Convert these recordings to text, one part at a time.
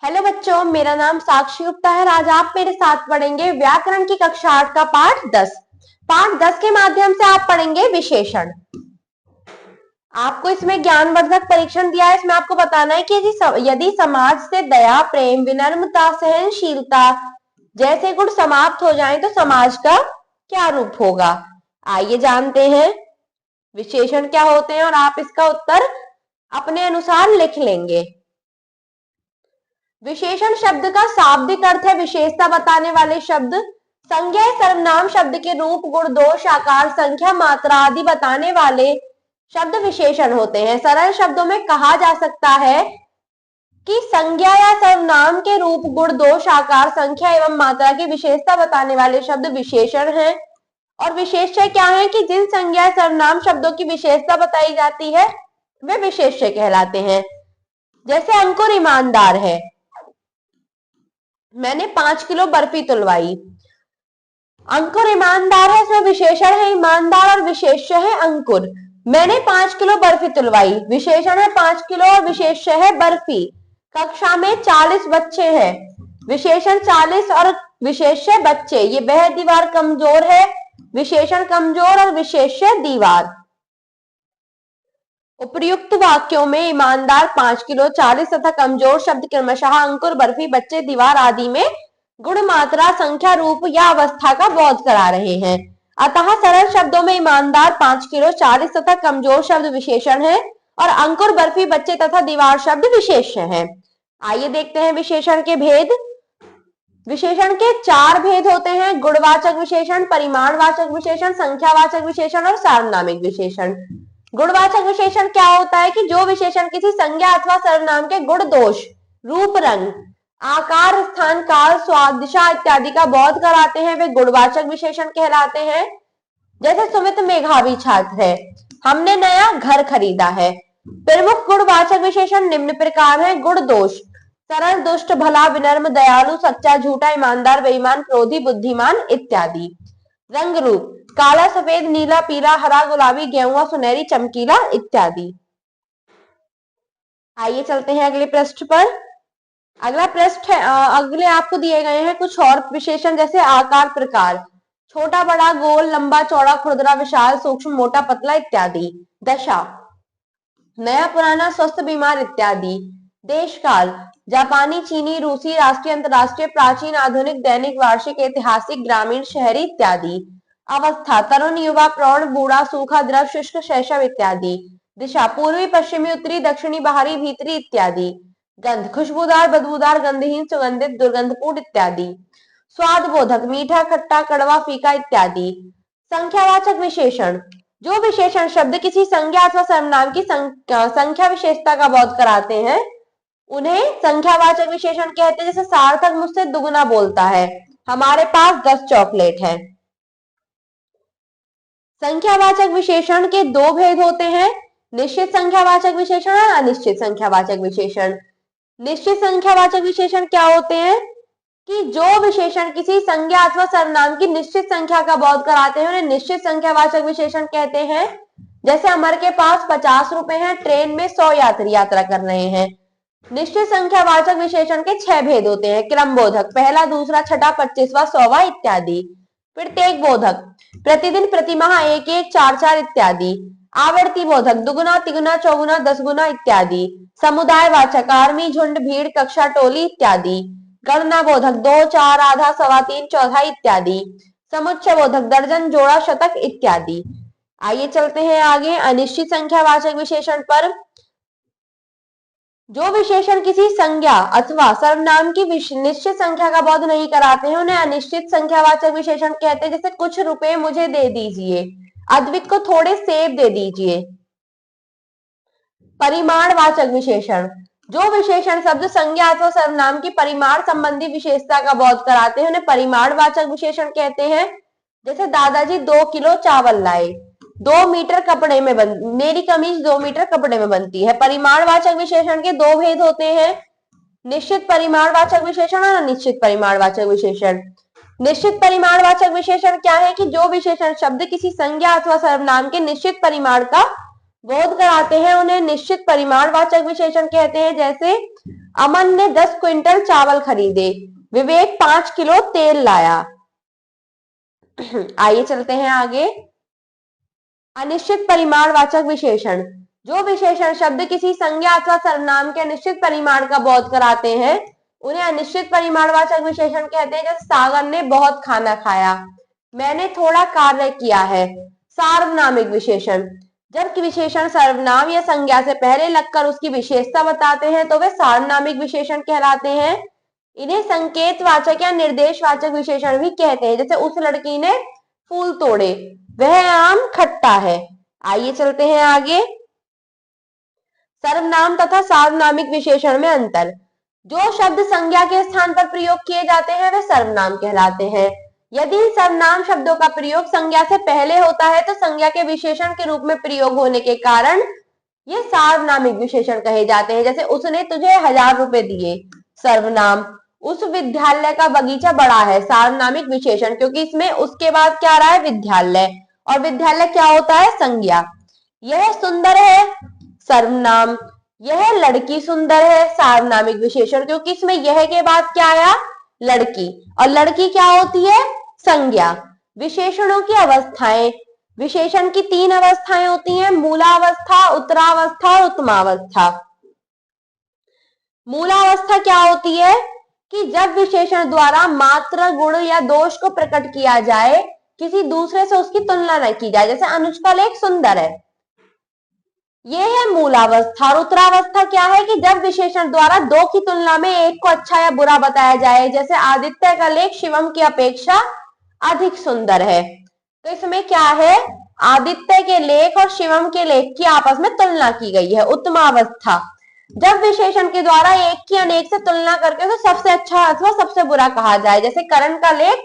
Hello बच्चों, मेरा नाम साक्षी गुप्ता है। आज आप मेरे साथ पढ़ेंगे व्याकरण की कक्षा 8 का पाठ 10। पाठ 10 के माध्यम से आप पढ़ेंगे विशेषण। आपको इसमें ज्ञानवर्धक परीक्षण दिया है। इसमें आपको बताना है कि यदि समाज से दया, प्रेम, विनम्रता, सहनशीलता जैसे गुण समाप्त हो जाएं तो समाज का क्या रूप होगा। आइए जानते हैं विशेषण क्या होते हैं और आप इसका उत्तर अपने अनुसार लिख लेंगे। विशेषण शब्द का शाब्दिक अर्थ है विशेषता बताने वाले शब्द। संज्ञा सर्वनाम शब्द के रूप, गुण, दोष, आकार, संख्या, मात्रा आदि बताने वाले शब्द विशेषण होते हैं। सरल शब्दों में कहा जा सकता है कि संज्ञा या सर्वनाम के रूप, गुण, दोष, आकार, संख्या एवं मात्रा की विशेषता बताने वाले शब्द विशेषण हैं। और विशेष्य क्या है कि जिन संज्ञा सर्वनाम शब्दों की विशेषता बताई जाती है वे विशेष्य कहलाते हैं। जैसे अंकुर ईमानदार है, मैंने 5 किलो बर्फी तुलवाई। अंकुर ईमानदार है, इसमें विशेषण है ईमानदार और विशेष्य है अंकुर। मैंने 5 किलो बर्फी तुलवाई, विशेषण है 5 किलो और विशेष्य है बर्फी। कक्षा में 40 बच्चे हैं, विशेषण 40 और विशेष्य बच्चे। ये वह दीवार कमजोर है, विशेषण कमजोर और विशेष्य दीवार। उपर्युक्त वाक्यों में ईमानदार, 5 किलो, 40 तथा कमजोर शब्द क्रमशः अंकुर, बर्फी, बच्चे, दीवार आदि में गुण, मात्रा, संख्या, रूप या अवस्था का बोध करा रहे हैं। अतः सरल शब्दों में ईमानदार, 5 किलो, 40 तथा कमजोर शब्द विशेषण है और अंकुर, बर्फी, बच्चे तथा दीवार शब्द विशेष्य है। आइए देखते हैं विशेषण के भेद। विशेषण के 4 भेद होते हैं: गुणवाचक विशेषण, परिमाणवाचक विशेषण, संख्यावाचक विशेषण और सार्वनामिक विशेषण। गुणवाचक विशेषण क्या होता है कि जो विशेषण किसी संज्ञा अथवा सर्वनाम के गुण, दोष, रूप, रंग, आकार, स्थान, काल, स्वाद, दिशा इत्यादि का बोध कराते हैं वे गुणवाचक विशेषण कहलाते हैं। जैसे सुमित मेधावी छात्र है, हमने नया घर खरीदा है। प्रमुख गुणवाचक विशेषण निम्न प्रकार है: गुण, दोष, सरल, दुष्ट, भला, विनम्र, दयालु, सच्चा, झूठा, ईमानदार, बेईमान, क्रोधी, बुद्धिमान इत्यादि। रंग, रूप, काला, सफेद, नीला, पीला, हरा, गुलाबी, गेहुआ, सुनहरी, चमकीला इत्यादि। आइए चलते हैं अगले पृष्ठ पर। अगला पृष्ठ है, अगले आपको दिए गए हैं कुछ और विशेषण, जैसे आकार, प्रकार, छोटा, बड़ा, गोल, लंबा, चौड़ा, खुरदरा, विशाल, सूक्ष्म, मोटा, पतला इत्यादि। दशा, नया, पुराना, स्वस्थ, बीमार इत्यादि। देश काल, जापानी, चीनी, रूसी, राष्ट्रीय, अंतरराष्ट्रीय, प्राचीन, आधुनिक, दैनिक, वार्षिक, ऐतिहासिक, ग्रामीण, शहरी इत्यादि। अवस्था, तरुण, युवा, प्रौढ़, बूढ़ा, सूखा, द्रव, शुष्क, शैशव इत्यादि। दिशा, पूर्वी, पश्चिमी, उत्तरी, दक्षिणी, बाहरी, भीतरी इत्यादि। गंध, खुशबूदार, बदबूदार, गंधहीन, सुगंधित, दुर्गंधपूर्ण इत्यादि। स्वाद बोधक, मीठा, खट्टा, कड़वा, फीका इत्यादि। संख्यावाचक विशेषण, जो विशेषण शब्द किसी संज्ञा अथवा सर्वनाम की संख्या विशेषता का बोध कराते हैं उन्हें संख्यावाचक विशेषण कहते हैं। जैसे सार्थक मुझसे दुगुना बोलता है, हमारे पास 10 चॉकलेट है। संख्यावाचक विशेषण के 2 भेद होते हैं: निश्चित संख्यावाचक विशेषण और अनिश्चित संख्यावाचक विशेषण। निश्चित संख्यावाचक विशेषण क्या होते हैं कि जो विशेषण किसी संज्ञा अथवा सर्वनाम की निश्चित संख्या का बोध कराते हैं उन्हें निश्चित संख्यावाचक विशेषण कहते हैं। जैसे अमर के पास 50 रुपए हैं, ट्रेन में 100 यात्री यात्रा कर रहे हैं। निश्चित संख्यावाचक विशेषण के 6 भेद होते हैं: क्रम बोधक, पहला, दूसरा, छठा, 25वां, 100वां इत्यादि। प्रत्येक बोधक, प्रतिदिन, प्रतिमाह, 1 1, 4 4 इत्यादि। आवर्ती बोधक, दुगुना, तिगुना, चौगुना, 10 गुना इत्यादि। समुदाय वाचक, आर्मी, झुंड, भीड़, कक्षा, टोली इत्यादि। गणना बोधक, 2 4, आधा, सवा 3, चौथाई इत्यादि। समुच्चय बोधक, दर्जन, जोड़ा, शतक इत्यादि। आइए चलते हैं आगे अनिश्चित संख्यावाचक विशेषण पर। जो विशेषण किसी संज्ञा अथवा सर्वनाम की निश्चित संख्या का बोध नहीं कराते हैं उन्हें अनिश्चित संख्यावाचक विशेषण कहते हैं। जैसे कुछ रुपए मुझे दे दीजिए, अद्विक को थोड़े सेब दे दीजिए। परिमाणवाचक विशेषण, जो विशेषण शब्द संज्ञा अथवा सर्वनाम की परिमाण संबंधी विशेषता का बोध कराते हैं उन्हें परिमाणवाचक विशेषण कहते हैं। जैसे दादाजी 2 किलो चावल लाए, 2 मीटर कपड़े में मेरी कमीज 2 मीटर कपड़े में बनती है। परिमाणवाचक विशेषण के 2 भेद होते हैं: निश्चित परिमाणवाचक विशेषण और अनिश्चित परिमाणवाचक विशेषण। निश्चित परिमाणवाचक विशेषण क्या है कि जो विशेषण शब्द किसी संज्ञा अथवा सर्वनाम के निश्चित परिमाण का बोध कराते हैं उन्हें निश्चित परिमाणवाचक विशेषण कहते हैं। जैसे अमन ने 10 क्विंटल चावल खरीदे। विवेक 5 किलो तेल लाया। आइए चलते हैं आगे। अनिश्चित परिमाणवाचक विशेषण। जो विशेषण शब्द किसी संज्ञा अथवा सर्वनाम के अनिश्चित परिमाण का बोध कराते हैं उन्हें अनिश्चित परिमाणवाचक विशेषण कहते हैं। जैसे सागर ने बहुत खाना खाया, मैंने थोड़ा कार्य किया है। सार्वनामिक विशेषण। जब विशेषण सर्वनाम या संज्ञा से पहले लगकर उसकी विशेषता बताते हैं तो वे सार्वनामिक विशेषण कहलाते हैं। इन्हें संकेतवाचक या निर्देशवाचक विशेषण भी कहते हैं। जैसे उस लड़की ने फूल तोड़े, वह आम खट्टा है। आइए चलते हैं आगे। सर्वनाम तथा सार्वनामिक विशेषण में अंतर। जो शब्द संज्ञा के स्थान पर प्रयोग किए जाते हैं वे सर्वनाम कहलाते हैं। यदि सर्वनाम शब्दों का प्रयोग संज्ञा से पहले होता है तो संज्ञा के विशेषण के रूप में प्रयोग होने के कारण ये सार्वनामिक विशेषण कहे जाते हैं। जैसे उसने तुझे 1000 रुपए दिए, सर्वनाम। उस विद्यालय का बगीचा बड़ा है, सार्वनामिक विशेषण, क्योंकि इसमें उसके बाद क्या आ रहा है, विद्यालय, और विद्यालय क्या होता है, संज्ञा। यह सुंदर है, सर्वनाम। यह लड़की सुंदर है, सार्वनामिक विशेषण, क्योंकि इसमें यह के बाद क्या आया, लड़की, और लड़की क्या होती है, संज्ञा। विशेषणों की अवस्थाएं। विशेषण की 3 अवस्थाएं होती हैं, मूलावस्था, उत्तरावस्था और उत्तमावस्था। मूलावस्था क्या होती है कि जब विशेषण द्वारा मात्र, गुण या दोष को प्रकट किया जाए, किसी दूसरे से उसकी तुलना न की जाए। जैसे अनुज का लेख सुंदर है, ये है मूलावस्था। और उत्तरावस्था क्या है कि जब विशेषण द्वारा 2 की तुलना में एक को अच्छा या बुरा बताया जाए। जैसे आदित्य का लेख शिवम की अपेक्षा अधिक सुंदर है, तो इसमें क्या है, आदित्य के लेख और शिवम के लेख की आपस में तुलना की गई है। उत्तमावस्था, जब विशेषण के द्वारा एक की अनेक से तुलना करके उसे सबसे अच्छा अथवा सबसे बुरा कहा जाए। जैसे करण का लेख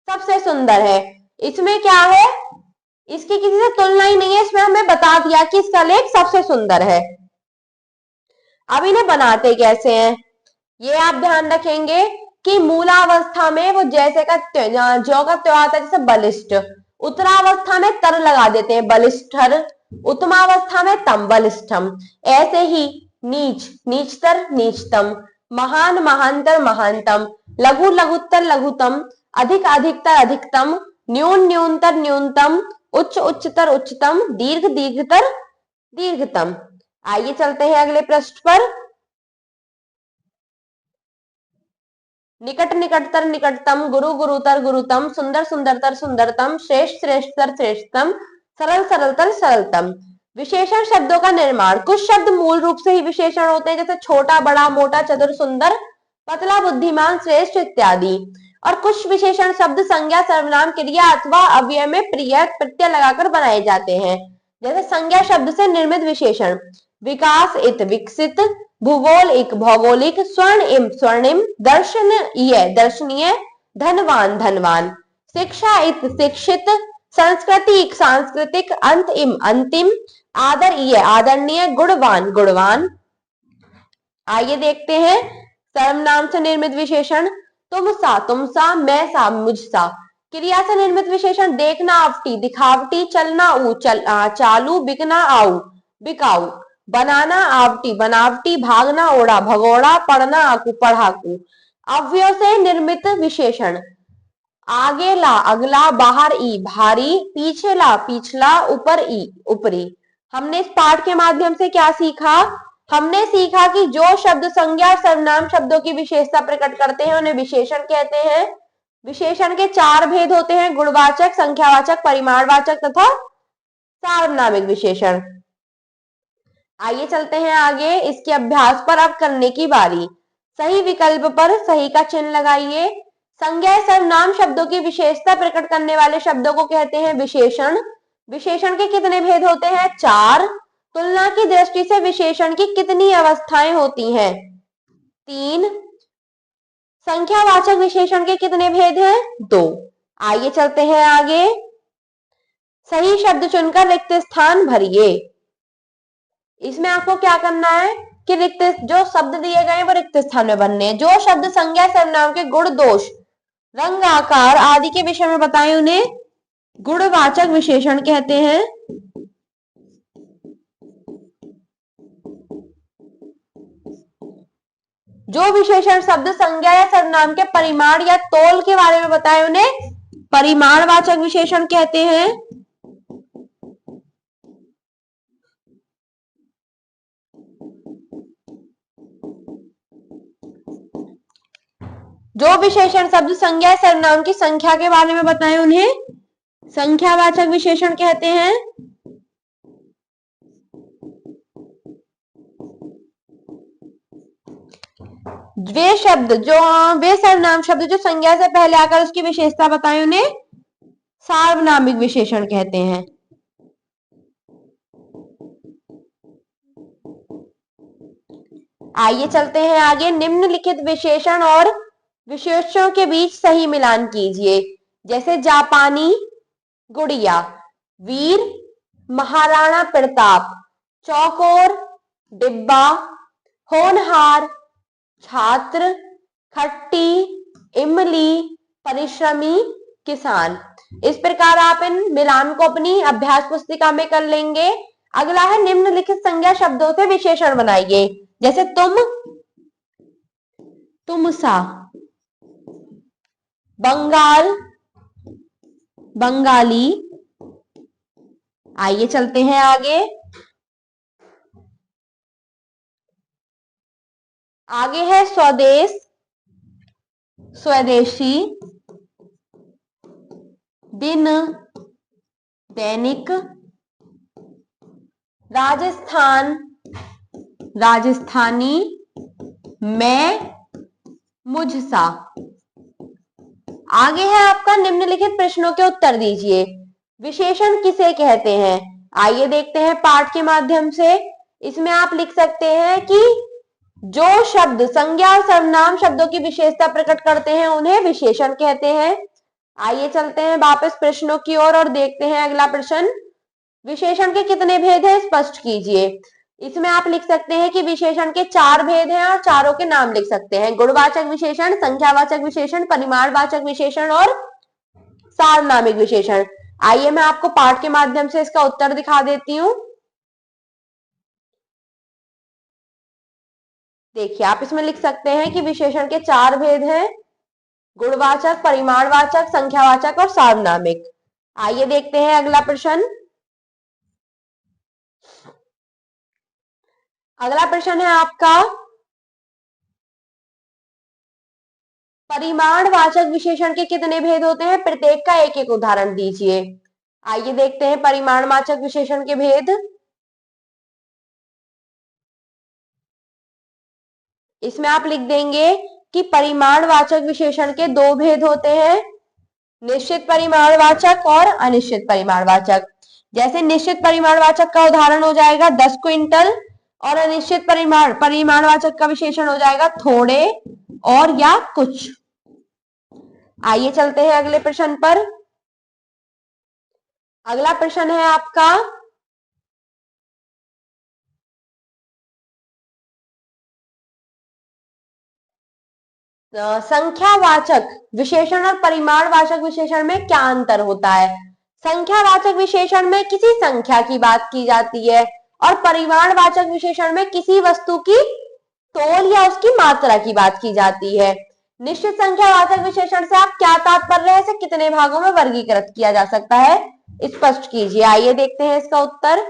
सबसे सुंदर है, इसमें क्या है, इसकी किसी से तुलना ही नहीं है, इसमें हमें बता दिया कि इसका लेख सबसे सुंदर है। अब इन्हें बनाते कैसे हैं, ये आप ध्यान रखेंगे कि मूलावस्था में वो जैसे का जो का त्यो आता है, जैसे बलिष्ठ। उत्तरावस्था में तर लगा देते हैं, बलिष्ठर। उत्तमावस्था में तम, बलिष्ठम। ऐसे ही नीच, नीचतर, नीचतम। महान, महानतर, महानतम। लघु, लघुत्तर, लघुतम। अधिक, अधिकतर, अधिकतम। न्यून, न्यूनतर, न्यूनतम। उच्च, उच्चतर, उच्चतम। दीर्घ, दीर्घतर, दीर्घतम। आइए चलते हैं अगले पृष्ठ पर। निकट, निकटतर, निकटतम। गुरु, गुरुतर, गुरुतम। सुंदर, सुंदरतर, सुंदरतम। श्रेष्ठ, श्रेष्ठतर, श्रेष्ठतम। सरल, सरलतर, सरलतम। विशेषण शब्दों का निर्माण। कुछ शब्द मूल रूप से ही विशेषण होते हैं, जैसे छोटा, बड़ा, मोटा, चतुर, सुंदर, पतला, बुद्धिमान, श्रेष्ठ इत्यादि। और कुछ विशेषण शब्द संज्ञा, सर्वनाम, क्रिया अथवा अव्यय में प्रिय प्रत्यय लगाकर बनाए जाते हैं। जैसे संज्ञा शब्द से निर्मित विशेषण। विकास इत, विकसित। भूगोल इक, भौगोलिक। स्वर्ण इम, स्वर्णिम। दर्शनीय, दर्शनीय। धनवान, धनवान। शिक्षा इत, शिक्षित। संस्कृति इक, सांस्कृतिक। अंत इम, अंतिम। आदर ये, आदरणीय। गुणवान, गुणवान। आइए देखते हैं सर्वनाम से निर्मित विशेषण। तुम सा, तुम सा। मैं सा, मुझ सा। क्रिया से निर्मित विशेषण। देखना आवटी, दिखावटी। चलना ऊ, चालू। बिकना आऊ, बिकाऊ। बनाना आवटी, बनावटी। भागना ओढ़ा, भगोड़ा। पढ़ना आकू, पढ़ाकू। अव्यय से निर्मित विशेषण। आगे ला, अगला। बाहर ई, भारी। पीछे ला, पिछला। ऊपर ई, ऊपरी। हमने इस पाठ के माध्यम से क्या सीखा, हमने सीखा कि जो शब्द संज्ञा और सर्वनाम शब्दों की विशेषता प्रकट करते हैं उन्हें विशेषण कहते हैं। विशेषण के 4 भेद होते हैं, गुणवाचक, संख्यावाचक, परिमाणवाचक तथा सार्वनामिक विशेषण। आइए चलते हैं आगे। इसके अभ्यास पर अब करने की बारी। सही विकल्प पर सही का चिन्ह लगाइए। संज्ञा सर्वनाम शब्दों की विशेषता प्रकट करने वाले शब्दों को कहते हैं विशेषण। विशेषण के कितने भेद होते हैं, 4। तुलना की दृष्टि से विशेषण की कितनी अवस्थाएं होती हैं, 3। संख्यावाचक विशेषण के कितने भेद हैं, 2। आइए चलते हैं आगे। सही शब्द चुनकर रिक्त स्थान भरिए। इसमें आपको क्या करना है कि रिक्त जो शब्द दिए गए हैं वो रिक्त स्थान में भरने हैं। जो शब्द संज्ञा सर्वनाम के गुण, दोष, रंग, आकार आदि के विषय में बताएं उन्हें गुणवाचक विशेषण कहते हैं। जो विशेषण शब्द संज्ञा या सर्वनाम के परिमाण या तोल के बारे में बताए उन्हें परिमाणवाचक विशेषण कहते हैं। जो विशेषण शब्द संज्ञा या सर्वनाम की संख्या के बारे में बताए उन्हें संख्यावाचक विशेषण कहते हैं। वे सर्वनाम शब्द जो संज्ञा से पहले आकर उसकी विशेषता बताए उन्हें सार्वनामिक विशेषण कहते हैं। आइए चलते हैं आगे। निम्नलिखित विशेषण और विशेषणों के बीच सही मिलान कीजिए। जैसे जापानी गुड़िया, वीर महाराणा प्रताप, चौकोर डिब्बा, होनहार छात्र, खट्टी इमली, परिश्रमी किसान। इस प्रकार आप इन मिलान को अपनी अभ्यास पुस्तिका में कर लेंगे। अगला है निम्नलिखित संज्ञा शब्दों से विशेषण बनाइए। जैसे तुम, तुमसा, बंगाल बंगाली। आइए चलते हैं आगे। आगे है स्वदेश स्वदेशी, दिन दैनिक, राजस्थान राजस्थानी, मैं मुझसा। आगे है आपका निम्नलिखित प्रश्नों के उत्तर दीजिए। विशेषण किसे कहते हैं? आइए देखते हैं पाठ के माध्यम से। इसमें आप लिख सकते हैं कि जो शब्द संज्ञा और सर्वनाम शब्दों की विशेषता प्रकट करते हैं उन्हें विशेषण कहते हैं। आइए चलते हैं वापस प्रश्नों की ओर और देखते हैं अगला प्रश्न। विशेषण के कितने भेद हैं स्पष्ट कीजिए। इसमें आप लिख सकते हैं कि विशेषण के 4 भेद हैं और चारों के नाम लिख सकते हैं। गुणवाचक विशेषण, संख्यावाचक विशेषण, परिमाणवाचक विशेषण और सार्वनामिक विशेषण। आइए मैं आपको पाठ के माध्यम से इसका उत्तर दिखा देती हूं। देखिए आप इसमें लिख सकते हैं कि विशेषण के 4 भेद हैं, गुणवाचक, परिमाणवाचक, संख्यावाचक और सार्वनामिक। आइए देखते हैं अगला प्रश्न। अगला प्रश्न है आपका परिमाणवाचक विशेषण के कितने भेद होते हैं? प्रत्येक का एक एक उदाहरण दीजिए। आइए देखते हैं परिमाणवाचक विशेषण के भेद। इसमें आप लिख देंगे कि परिमाणवाचक विशेषण के 2 भेद होते हैं, निश्चित परिमाणवाचक और अनिश्चित परिमाणवाचक। जैसे निश्चित परिमाणवाचक का उदाहरण हो जाएगा 10 क्विंटल और अनिश्चित परिमाणवाचक का विशेषण हो जाएगा थोड़े और या कुछ। आइए चलते हैं अगले प्रश्न पर। अगला प्रश्न है आपका संख्यावाचक विशेषण और परिमाणवाचक विशेषण में क्या अंतर होता है? संख्यावाचक विशेषण में किसी संख्या की बात की जाती है और परिमाणवाचक विशेषण में किसी वस्तु की तोल या उसकी मात्रा की बात की जाती है। निश्चित संख्यावाचक विशेषण से आप क्या तात्पर्य है? इसे कितने भागों में वर्गीकृत किया जा सकता है? स्पष्ट कीजिए। आइए देखते हैं इसका उत्तर।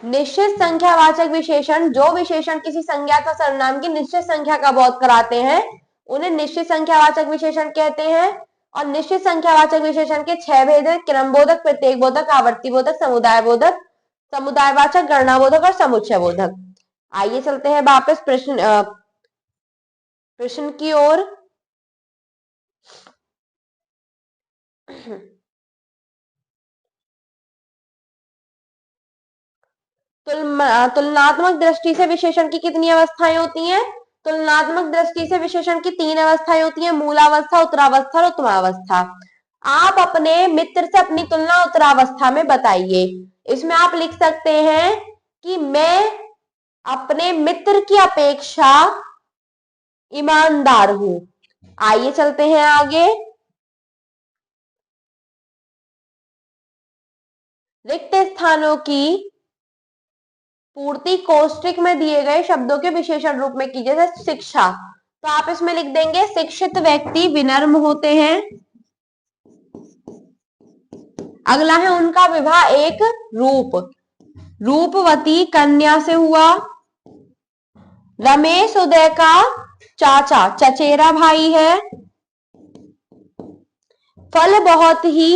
निश्चित संख्यावाचक विशेषण जो विशेषण किसी संज्ञा अथवा सर्वनाम की निश्चित संख्या का बोध कराते हैं उन्हें निश्चित संख्यावाचक विशेषण कहते हैं। और निश्चित संख्यावाचक विशेषण के 6 भेद हैं, क्रम बोधक, प्रत्येक बोधक, आवर्ती बोधक, समुदाय बोधक, समुदायवाचक, गणना बोधक और समुच्चय बोधक। आइए चलते हैं वापस प्रश्न की ओर। तुलनात्मक दृष्टि से विशेषण की कितनी अवस्थाएं होती हैं? तुलनात्मक दृष्टि से विशेषण की 3 अवस्थाएं होती हैं, मूलावस्था, उत्तरावस्था और उत्तमावस्था। आप अपने मित्र से अपनी तुलना उत्तरावस्था में बताइए। इसमें आप लिख सकते हैं कि मैं अपने मित्र की अपेक्षा ईमानदार हूं। आइए चलते हैं आगे। रिक्त स्थानों की पूर्ति कोष्ठक में दिए गए शब्दों के विशेषण रूप में कीजिए। जैसे शिक्षा, तो आप इसमें लिख देंगे शिक्षित व्यक्ति विनम्र होते हैं। अगला है उनका विवाह एक रूपवती कन्या से हुआ। रमेश उदय का चाचा चचेरा भाई है। फल बहुत ही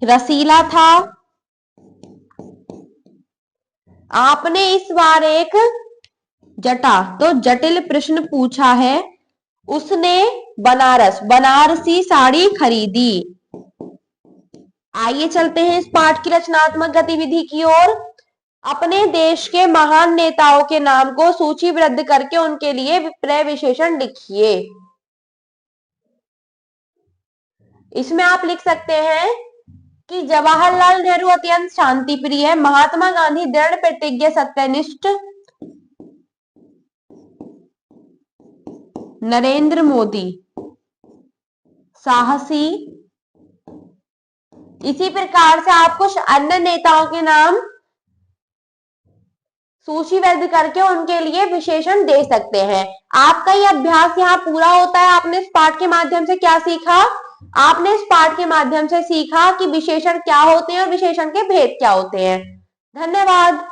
रसीला था। आपने इस बार एक तो जटिल प्रश्न पूछा है। उसने बनारसी साड़ी खरीदी। आइए चलते हैं इस पाठ की रचनात्मक गतिविधि की ओर। अपने देश के महान नेताओं के नाम को सूचीबद्ध करके उनके लिए विपर्य विशेषण लिखिए। इसमें आप लिख सकते हैं कि जवाहरलाल नेहरू अत्यंत शांति प्रिय है। महात्मा गांधी दृढ़ प्रतिज्ञ सत्यनिष्ठ। नरेंद्र मोदी साहसी। इसी प्रकार से आप कुछ अन्य नेताओं के नाम सूचीबद्ध करके उनके लिए विशेषण दे सकते हैं। आपका ये अभ्यास यहाँ पूरा होता है। आपने इस पाठ के माध्यम से क्या सीखा? आपने इस पाठ के माध्यम से सीखा कि विशेषण क्या होते हैं और विशेषण के भेद क्या होते हैं। धन्यवाद।